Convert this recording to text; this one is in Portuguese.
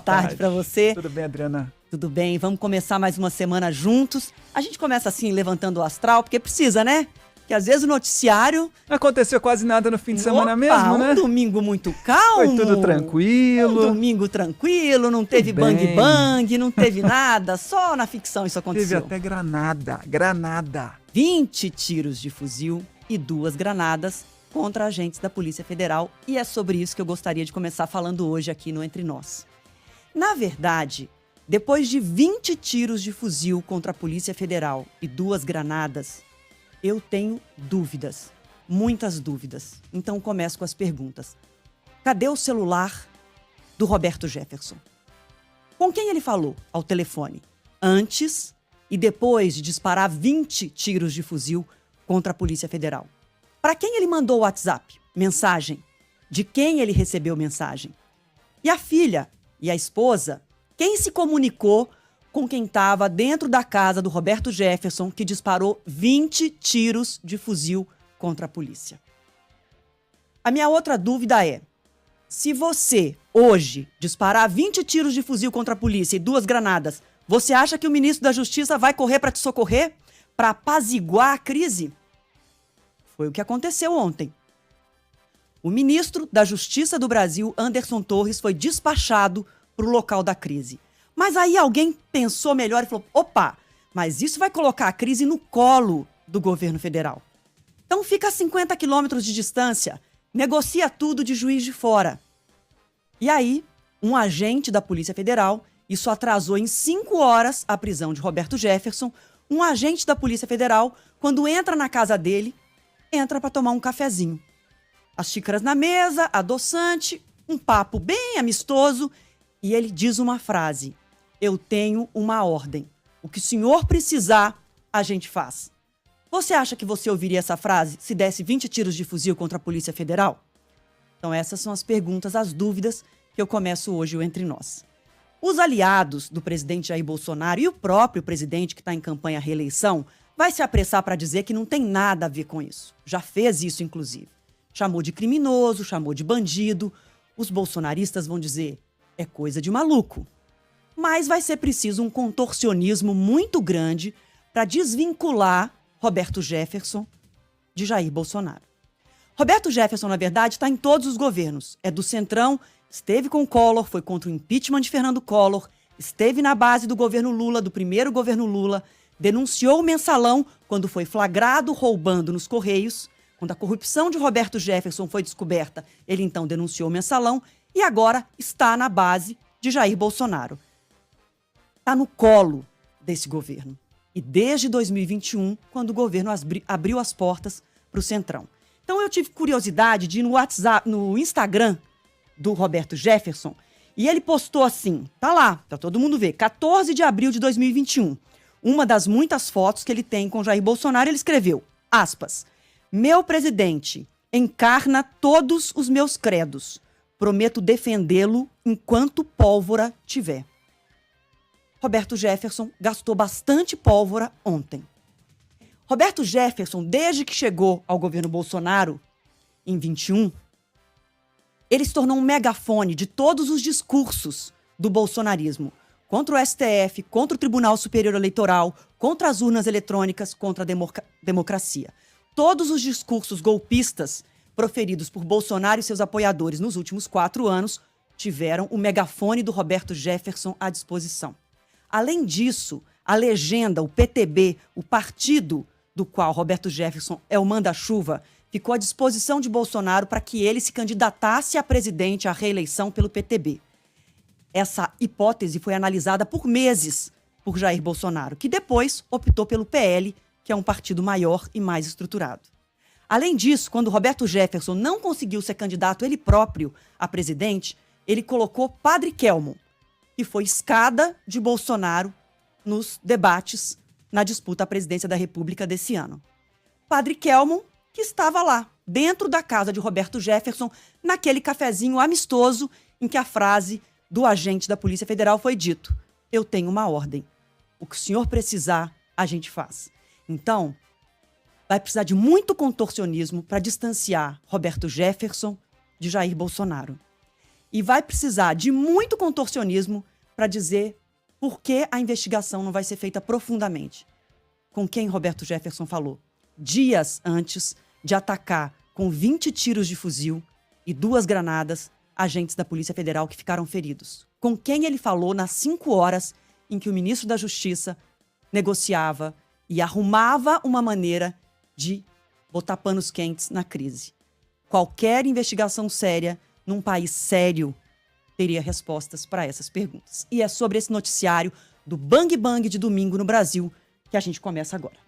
tarde para você. Tudo bem, Adriana? Tudo bem, vamos começar mais uma semana juntos. A gente começa assim, levantando o astral, porque precisa, né? Que às vezes o noticiário... Não aconteceu quase nada no fim de semana mesmo, né? Um domingo muito calmo. Foi tudo tranquilo. Um domingo tranquilo, não teve bang-bang, não teve nada. Só na ficção isso aconteceu. Teve até granada. 20 tiros de fuzil e 2 granadas contra agentes da Polícia Federal. E é sobre isso que eu gostaria de começar falando hoje aqui no Entre Nós. Na verdade, depois de 20 tiros de fuzil contra a Polícia Federal e 2 granadas, eu tenho dúvidas, muitas dúvidas. Então começo com as perguntas. Cadê o celular do Roberto Jefferson? Com quem ele falou ao telefone antes e depois de disparar 20 tiros de fuzil contra a Polícia Federal? Para quem ele mandou o WhatsApp? Mensagem. De quem ele recebeu mensagem? E a filha e a esposa? Quem se comunicou com quem estava dentro da casa do Roberto Jefferson, que disparou 20 tiros de fuzil contra a polícia? A minha outra dúvida é, se você, hoje, disparar 20 tiros de fuzil contra a polícia e 2 granadas, você acha que o ministro da Justiça vai correr para te socorrer? Para apaziguar a crise? Foi o que aconteceu ontem. O ministro da Justiça do Brasil, Anderson Torres, foi despachado para o local da crise. Mas aí alguém pensou melhor e falou, opa, mas isso vai colocar a crise no colo do governo federal. Então fica a 50 quilômetros de distância, negocia tudo de Juiz de Fora. E aí, um agente da Polícia Federal, isso atrasou em 5 horas a prisão de Roberto Jefferson, um agente da Polícia Federal, quando entra na casa dele, entra para tomar um cafezinho. As xícaras na mesa, adoçante, um papo bem amistoso, e ele diz uma frase: eu tenho uma ordem. O que o senhor precisar, a gente faz. Você acha que você ouviria essa frase se desse 20 tiros de fuzil contra a Polícia Federal? Então essas são as perguntas, as dúvidas que eu começo hoje o Entre Nós. Os aliados do presidente Jair Bolsonaro e o próprio presidente que está em campanha à reeleição vai se apressar para dizer que não tem nada a ver com isso. Já fez isso, inclusive. Chamou de criminoso, chamou de bandido. Os bolsonaristas vão dizer, é coisa de maluco. Mas vai ser preciso um contorcionismo muito grande para desvincular Roberto Jefferson de Jair Bolsonaro. Roberto Jefferson, na verdade, está em todos os governos. É do Centrão, esteve com o Collor, foi contra o impeachment de Fernando Collor, esteve na base do governo Lula, do primeiro governo Lula, denunciou o mensalão quando foi flagrado roubando nos Correios. Quando a corrupção de Roberto Jefferson foi descoberta, ele então denunciou o mensalão e agora está na base de Jair Bolsonaro. Está no colo desse governo. E desde 2021, quando o governo abriu as portas para o Centrão. Então eu tive curiosidade de ir no WhatsApp, no Instagram do Roberto Jefferson, e ele postou assim, tá lá, para todo mundo ver, 14 de abril de 2021. Uma das muitas fotos que ele tem com Jair Bolsonaro, ele escreveu, aspas, meu presidente encarna todos os meus credos. Prometo defendê-lo enquanto pólvora tiver. Roberto Jefferson gastou bastante pólvora ontem. Roberto Jefferson, desde que chegou ao governo Bolsonaro, em 21, ele se tornou um megafone de todos os discursos do bolsonarismo. Contra o STF, contra o Tribunal Superior Eleitoral, contra as urnas eletrônicas, contra a democracia. Todos os discursos golpistas proferidos por Bolsonaro e seus apoiadores nos últimos 4 anos tiveram o megafone do Roberto Jefferson à disposição. Além disso, a legenda, o PTB, o partido do qual Roberto Jefferson é o manda-chuva, ficou à disposição de Bolsonaro para que ele se candidatasse a presidente à reeleição pelo PTB. Essa hipótese foi analisada por meses por Jair Bolsonaro, que depois optou pelo PL, que é um partido maior e mais estruturado. Além disso, quando Roberto Jefferson não conseguiu ser candidato ele próprio a presidente, ele colocou Padre Kelmon, que foi escada de Bolsonaro nos debates na disputa à presidência da República desse ano. Padre Kelmon, que estava lá, dentro da casa de Roberto Jefferson, naquele cafezinho amistoso em que a frase do agente da Polícia Federal foi dito, eu tenho uma ordem. O que o senhor precisar, a gente faz. Então, vai precisar de muito contorcionismo para distanciar Roberto Jefferson de Jair Bolsonaro. e vai precisar de muito contorcionismo para dizer por que a investigação não vai ser feita profundamente. Com quem Roberto Jefferson falou dias antes de atacar com 20 tiros de fuzil e 2 granadas agentes da Polícia Federal que ficaram feridos. Com quem ele falou nas 5 horas em que o ministro da Justiça negociava e arrumava uma maneira de botar panos quentes na crise. Qualquer investigação séria num país sério teria respostas para essas perguntas. E é sobre esse noticiário do Bang Bang de domingo no Brasil que a gente começa agora.